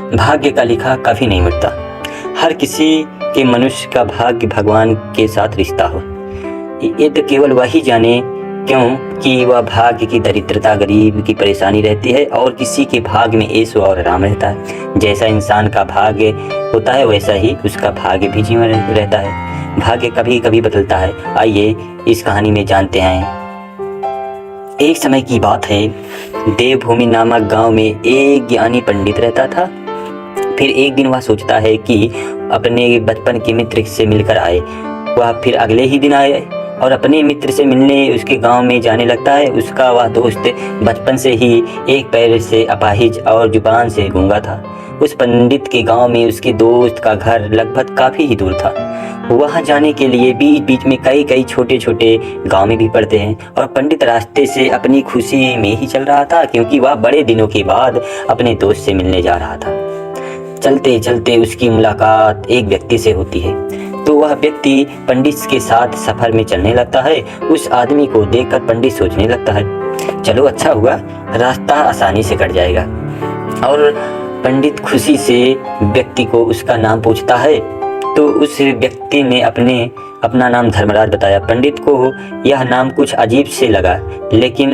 भाग्य का लिखा कभी नहीं मिटता। हर किसी के मनुष्य का भाग्य भगवान के साथ रिश्ता हो। ये तो केवल वही जाने क्यों कि वह भाग्य की दरिद्रता, गरीब की परेशानी रहती है और किसी के भाग्य में ऐश और आराम रहता है। जैसा इंसान का भाग्य होता है वैसा ही उसका भाग्य भी जीवन रहता है। भाग्य कभी कभी बदलता है। आइए इस कहानी में जानते हैं। एक समय की बात है, देवभूमि नामक गांव में एक ज्ञानी पंडित रहता था। फिर एक दिन वह सोचता है कि अपने बचपन के मित्र से मिलकर आए। वह फिर अगले ही दिन आए और अपने मित्र से मिलने उसके गांव में जाने लगता है। उसका वह दोस्त बचपन से ही एक पैर से अपाहिज और जुबान से गूंगा था। उस पंडित के गांव में उसके दोस्त का घर लगभग काफ़ी ही दूर था। वहाँ जाने के लिए बीच बीच में कई छोटे छोटे गांव में भी पड़ते हैं और पंडित रास्ते से अपनी खुशी में ही चल रहा था, क्योंकि वह बड़े दिनों के बाद अपने दोस्त से मिलने जा रहा था। चलते चलते उसकी मुलाकात एक व्यक्ति से होती है। तो वह व्यक्ति पंडित के साथ सफ़र में चलने लगता है। उस आदमी को देखकर पंडित सोचने लगता है, चलो अच्छा हुआ, रास्ता आसानी से कट जाएगा। और पंडित खुशी से व्यक्ति को उसका नाम पूछता है। तो उस व्यक्ति ने अपना नाम धर्मराज बताया। पंडित को यह नाम कुछ अजीब से लगा, लेकिन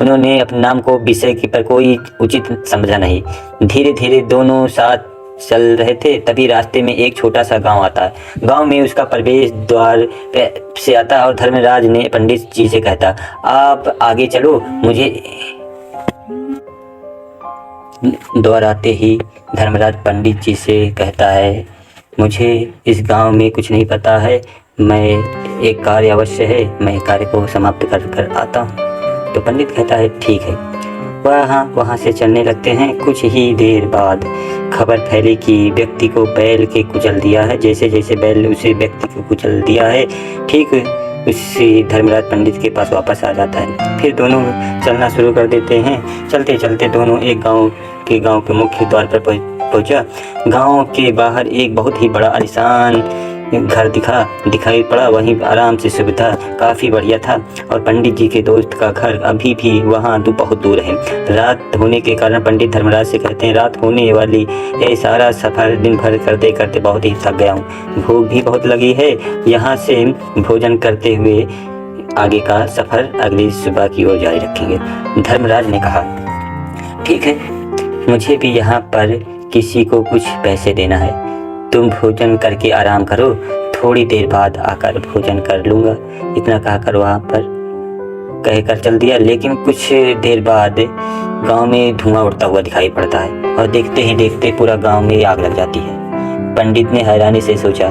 उन्होंने अपने नाम को विषय पर कोई उचित समझा नहीं। धीरे धीरे दोनों साथ चल रहे थे। तभी रास्ते में एक छोटा सा गांव आता है। गांव में उसका प्रवेश द्वार से आता है और धर्मराज ने पंडित जी से कहता, आप आगे चलो, मुझे। द्वार आते ही धर्मराज पंडित जी से कहता है, मुझे इस गांव में कुछ नहीं पता है, मैं एक कार्य अवश्य है, मैं कार्य को समाप्त कर आता हूँ। तो पंडित कहता है, ठीक है। वहाँ से चलने लगते हैं। कुछ ही देर बाद खबर फैली कि व्यक्ति को बैल के कुचल दिया है। जैसे जैसे बैल उसे व्यक्ति को कुचल दिया है, ठीक उसी धर्मराज पंडित के पास वापस आ जाता है। फिर दोनों चलना शुरू कर देते हैं। चलते चलते दोनों एक गांव के मुख्य द्वार पर पहुंचा। गांव के बाहर एक बहुत ही बड़ा आलीशान घर दिखाई पड़ा। वहीं आराम से सुविधा काफ़ी बढ़िया था और पंडित जी के दोस्त का घर अभी भी वहाँ बहुत दूर है। रात होने के कारण पंडित धर्मराज से कहते हैं, रात होने वाली ये सारा सफ़र दिन भर करते करते बहुत ही थक गया हूँ, भूख भी बहुत लगी है। यहाँ से भोजन करते हुए आगे का सफ़र अगली सुबह की ओर जारी रखेंगे। धर्मराज ने कहा, ठीक है, मुझे भी यहाँ पर किसी को कुछ पैसे देना है, तुम भोजन करके आराम करो, थोड़ी देर बाद आकर भोजन कर लूँगा। इतना कहकर वहाँ पर कहकर चल दिया। लेकिन कुछ देर बाद गांव में धुआं उड़ता हुआ दिखाई पड़ता है और देखते ही देखते पूरा गांव में आग लग जाती है। पंडित ने हैरानी से सोचा,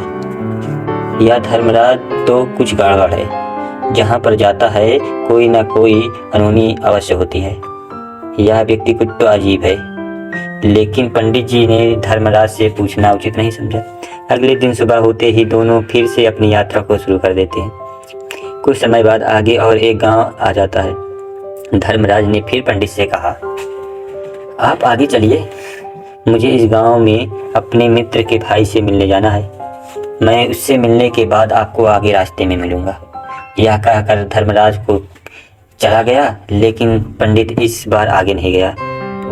यह धर्मराज तो कुछ गड़बड़ है, जहाँ पर जाता है कोई ना कोई अनहोनी अवश्य होती है। यह व्यक्ति कुछ तो अजीब है। लेकिन पंडित जी ने धर्मराज से पूछना उचित नहीं समझा। अगले दिन सुबह होते ही दोनों फिर से अपनी यात्रा को शुरू कर देते हैं। कुछ समय बाद आगे और एक गांव आ जाता है। धर्मराज ने फिर पंडित से कहा, आप आगे चलिए, मुझे इस गांव में अपने मित्र के भाई से मिलने जाना है, मैं उससे मिलने के बाद आपको आगे रास्ते में मिलूंगा। यह कहकर धर्मराज को चला गया। लेकिन पंडित इस बार आगे नहीं गया।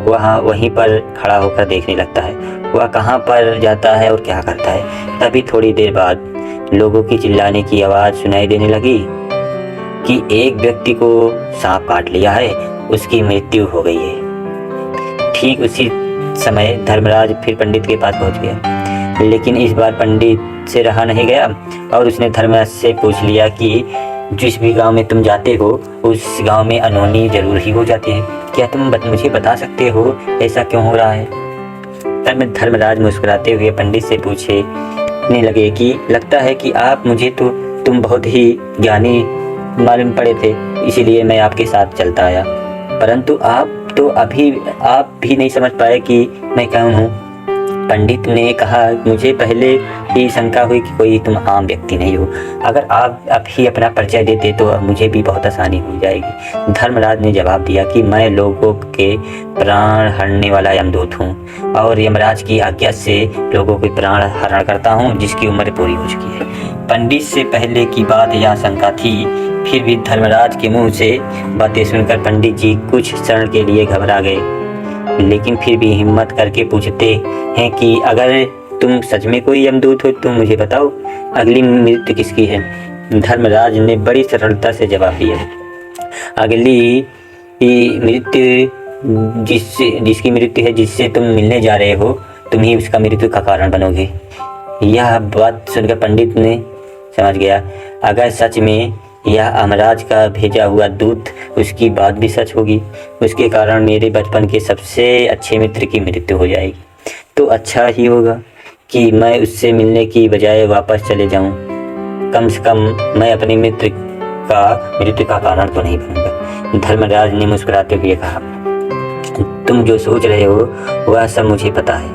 वहीं पर खड़ा होकर देखने लगता है वह कहाँ पर जाता है और क्या करता है। तभी थोड़ी देर बाद लोगों की चिल्लाने की आवाज़ सुनाई देने लगी कि एक व्यक्ति को सांप काट लिया है, उसकी मृत्यु हो गई है। ठीक उसी समय धर्मराज फिर पंडित के पास पहुंच गया। लेकिन इस बार पंडित से रहा नहीं गया और उसने धर्मराज से पूछ लिया कि जिस भी गांव में तुम जाते हो उस गांव में अनहोनी जरूर ही हो जाती है, क्या तुम मुझे बता सकते हो ऐसा क्यों हो रहा है। तब धर्मराज मुस्कुराते हुए पंडित से पूछने लगे कि लगता है कि तुम बहुत ही ज्ञानी मालूम पड़े थे, इसीलिए मैं आपके साथ चलता आया, परंतु आप भी नहीं समझ पाए कि मैं कौन हूँ। पंडित ने कहा, मुझे पहले ही शंका हुई कि कोई तुम आम व्यक्ति नहीं हो, अगर आप अभी अपना परिचय देते तो मुझे भी बहुत आसानी हो जाएगी। धर्मराज ने जवाब दिया कि मैं लोगों के प्राण हरने वाला यमदूत हूँ और यमराज की आज्ञा से लोगों के प्राण हरण करता हूँ जिसकी उम्र पूरी हो चुकी है। पंडित से पहले की बात यह शंका थी, फिर भी धर्मराज के मुँह से बातें सुनकर पंडित जी कुछ क्षण के लिए घबरा गए। लेकिन फिर भी हिम्मत करके पूछते हैं कि अगर तुम सच में कोई यमदूत हो तो मुझे बताओ, अगली मृत्यु किसकी है? धर्मराज ने बड़ी सरलता से जवाब दिया, अगली मृत्यु जिसकी मृत्यु है, जिससे तुम मिलने जा रहे हो, तुम ही उसका मृत्यु का कारण बनोगे। यह बात सुनकर पंडित ने समझ गया, अगर सच में यह अमराज का भेजा हुआ दूत, उसकी बात भी सच होगी, उसके कारण मेरे बचपन के सबसे अच्छे मित्र की मृत्यु हो जाएगी, तो अच्छा ही होगा कि मैं उससे मिलने की बजाय वापस चले जाऊं। कम से कम मैं अपने मित्र का मृत्यु का कारण तो नहीं बनूंगा। धर्मराज ने मुस्कुराते हुए कहा, तुम जो सोच रहे हो वह सब मुझे पता है,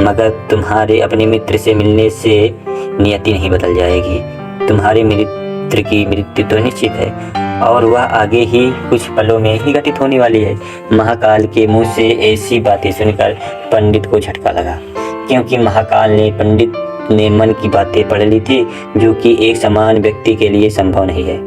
मगर तुम्हारे अपने मित्र से मिलने से नियति नहीं बदल जाएगी। तुम्हारे मित्र की मृत्यु तो निश्चित है और वह आगे ही कुछ पलों में ही घटित होने वाली है। महाकाल के मुंह से ऐसी बातें सुनकर पंडित को झटका लगा, क्योंकि महाकाल ने पंडित ने मन की बातें पढ़ ली थी, जो कि एक समान व्यक्ति के लिए संभव नहीं है।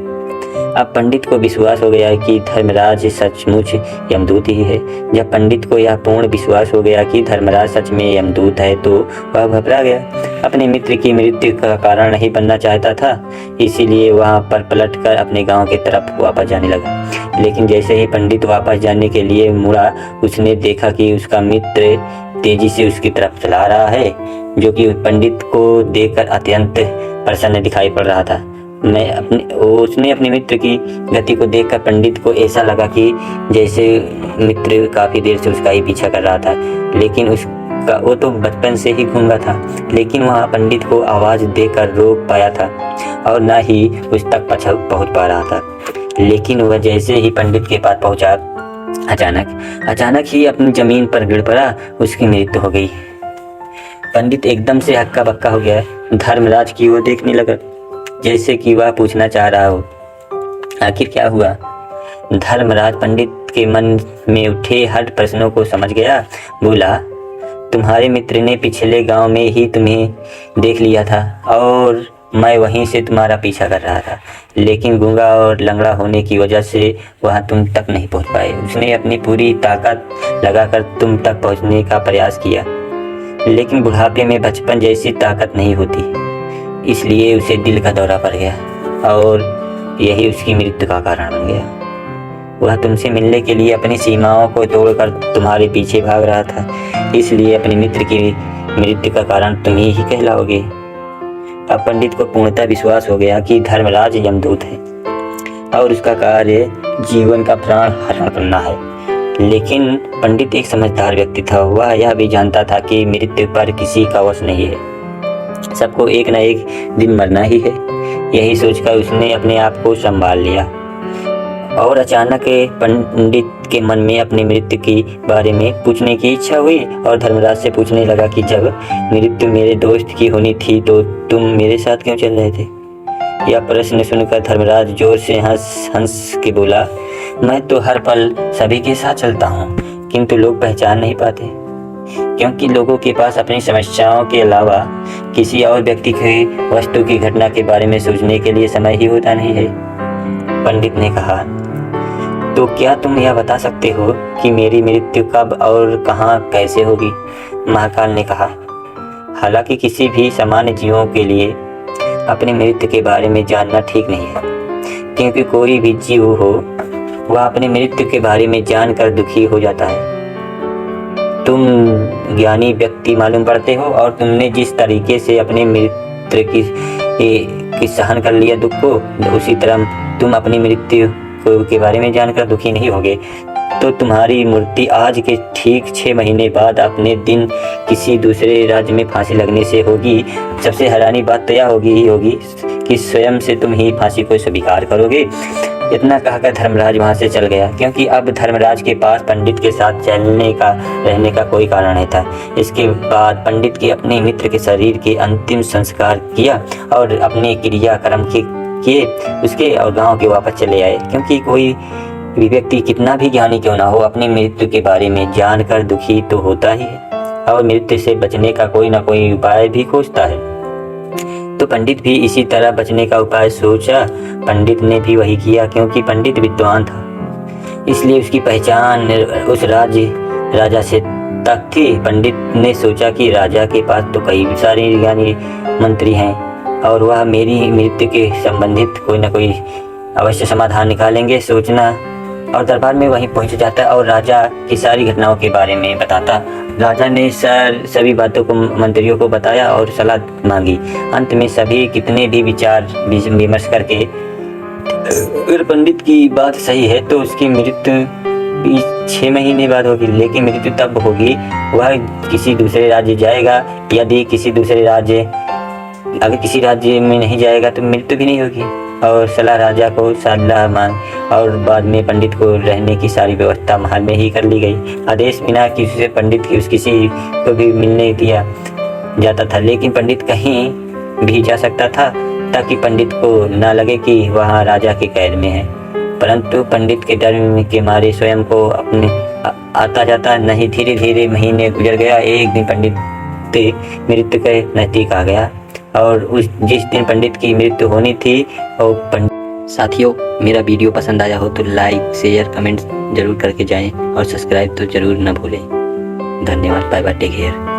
अब पंडित को विश्वास हो गया कि धर्मराज सचमुच यमदूत ही है। जब पंडित को यह पूर्ण विश्वास हो गया कि धर्मराज सच में यमदूत है, तो वह घबरा गया। अपने मित्र की मृत्यु का कारण नहीं बनना चाहता था, इसीलिए वहां पर पलटकर अपने गांव की तरफ वापस जाने लगा। लेकिन जैसे ही पंडित वापस जाने के लिए मुड़ा, उसने देखा कि उसका मित्र तेजी से उसकी तरफ चला रहा है, जो कि पंडित को देखकर अत्यंत प्रसन्न दिखाई पड़ रहा था। उसने अपने मित्र की गति को देखकर पंडित को ऐसा लगा कि जैसे मित्र काफ़ी देर से उसका ही पीछा कर रहा था, लेकिन उसका वो तो बचपन से ही गूंगा था, लेकिन वहाँ पंडित को आवाज़ देकर रोक पाया था और न ही उस तक पहुँच पा रहा था। लेकिन वह जैसे ही पंडित के पास पहुँचा, अचानक ही अपनी ज़मीन पर गिर पड़ा, उसकी मृत्यु हो गई। पंडित एकदम से हक्का बक्का हो गया, धर्मराज की ओर देखने लगा, जैसे कि वह पूछना चाह रहा हो, आखिर क्या हुआ? धर्मराज पंडित के मन में उठे हर प्रश्नों को समझ गया। बोला, तुम्हारे मित्र ने पिछले गांव में ही तुम्हें देख लिया था और मैं वहीं से तुम्हारा पीछा कर रहा था, लेकिन गूंगा और लंगड़ा होने की वजह से वह तुम तक नहीं पहुंच पाए। उसने अपनी पूरी ताकत लगाकर तुम तक पहुंचने का प्रयास किया, लेकिन बुढ़ापे में बचपन जैसी ताकत नहीं होती, इसलिए उसे दिल का दौरा पड़ गया और यही उसकी मृत्यु का कारण बन गया। वह तुमसे मिलने के लिए अपनी सीमाओं को तोड़कर तुम्हारे पीछे भाग रहा था, इसलिए अपने मित्र की मृत्यु का कारण तुम ही कहलाओगे। अब पंडित को पूर्णतः विश्वास हो गया कि धर्मराज यमदूत है और उसका कार्य जीवन का प्राण हरण करना है। लेकिन पंडित एक समझदार व्यक्ति था, वह यह भी जानता था कि मृत्यु पर किसी का वश नहीं है, सबको एक न एक दिन मरना ही है। यही सोचकर उसने अपने आप को संभाल लिया और अचानक पंडित के मन में अपनी मृत्यु के बारे में पूछने की इच्छा हुई और धर्मराज से पूछने लगा कि जब मृत्यु मेरे दोस्त की होनी थी तो तुम मेरे साथ क्यों चल रहे थे? यह प्रश्न सुनकर धर्मराज जोर से हंस के बोला, मैं तो हर पल सभी के साथ चलता हूँ, किंतु लोग पहचान नहीं पाते, क्योंकि लोगों के पास अपनी समस्याओं के अलावा किसी और व्यक्ति की, वस्तु की, घटना के बारे में सोचने के लिए समय ही होता नहीं है। पंडित ने कहा, तो क्या तुम यह बता सकते हो कि मेरी मृत्यु कब और कहाँ कैसे होगी? महाकाल ने कहा, हालांकि किसी भी सामान्य जीवों के लिए अपनी मृत्यु के बारे में जानना ठीक नहीं है, क्योंकि कोई भी जीव हो वह अपनी मृत्यु के बारे में जानकर दुखी हो जाता है। तुम ज्ञानी व्यक्ति मालूम पड़ते हो और तुमने जिस तरीके से अपने मित्र की सहन कर लिया दुख को, उसी तरह तुम अपनी मृत्यु के बारे में जानकर दुखी नहीं होगे। तो तुम्हारी मूर्ति आज के ठीक 6 महीने बाद अपने दिन किसी दूसरे राज्य में फांसी लगने से होगी। सबसे हैरानी बात तो यह होगी कि स्वयं से तुम ही फांसी को स्वीकार करोगे। इतना कहकर धर्मराज वहां से चल गया, क्योंकि अब धर्मराज के पास पंडित के साथ रहने का कोई कारण नहीं था। इसके बाद पंडित के अपने मित्र के शरीर के अंतिम संस्कार किया और अपने क्रियाक्रम किए उसके और गांव के वापस चले आए, क्योंकि कोई भी व्यक्ति कितना भी ज्ञानी क्यों ना हो, अपनी मृत्यु के बारे में जानकर दुखी तो होता ही है और मृत्यु से बचने का कोई ना कोई उपाय भी खोजता है। तो पंडित भी इसी तरह बचने का उपाय सोचा। पंडित ने भी वही किया, क्योंकि पंडित विद्वान था, इसलिए उसकी पहचान उस राज्य राजा से तक थी। पंडित ने सोचा कि राजा के पास तो कई सारे ज्ञानी मंत्री हैं और वह मेरी मृत्यु के संबंधित कोई ना कोई अवश्य समाधान निकालेंगे। सोचना और दरबार में वहीं पहुंच जाता और राजा की सारी घटनाओं के बारे में बताता। राजा ने सभी बातों को मंत्रियों को बताया और सलाह मांगी। अंत में सभी कितने भी विचार विमर्श करके अगर पंडित की बात सही है तो उसकी मृत्यु 6 महीने बाद होगी, लेकिन मृत्यु तब होगी वह किसी दूसरे राज्य जाएगा। यदि अगर किसी राज्य में नहीं जाएगा तो मृत्यु भी नहीं होगी। और सलाह राजा को सलाह मांग और बाद में पंडित को रहने की सारी व्यवस्था महल में ही कर ली गई। आदेश बिना किसी पंडित की किसी को भी मिलने दिया जाता था, लेकिन पंडित कहीं भी जा सकता था ताकि पंडित को न लगे कि वहाँ राजा के कैद में है। परंतु पंडित के डर के मारे स्वयं को अपने आता जाता नहीं। धीरे धीरे महीने गुजर गया। एक दिन पंडित मृत्यु के नजदीक आ गया और जिस दिन पंडित की मृत्यु होनी थी वो साथियों, मेरा वीडियो पसंद आया हो तो लाइक शेयर कमेंट जरूर करके जाएं और सब्सक्राइब तो जरूर न भूलें। धन्यवाद। Bye bye, take care.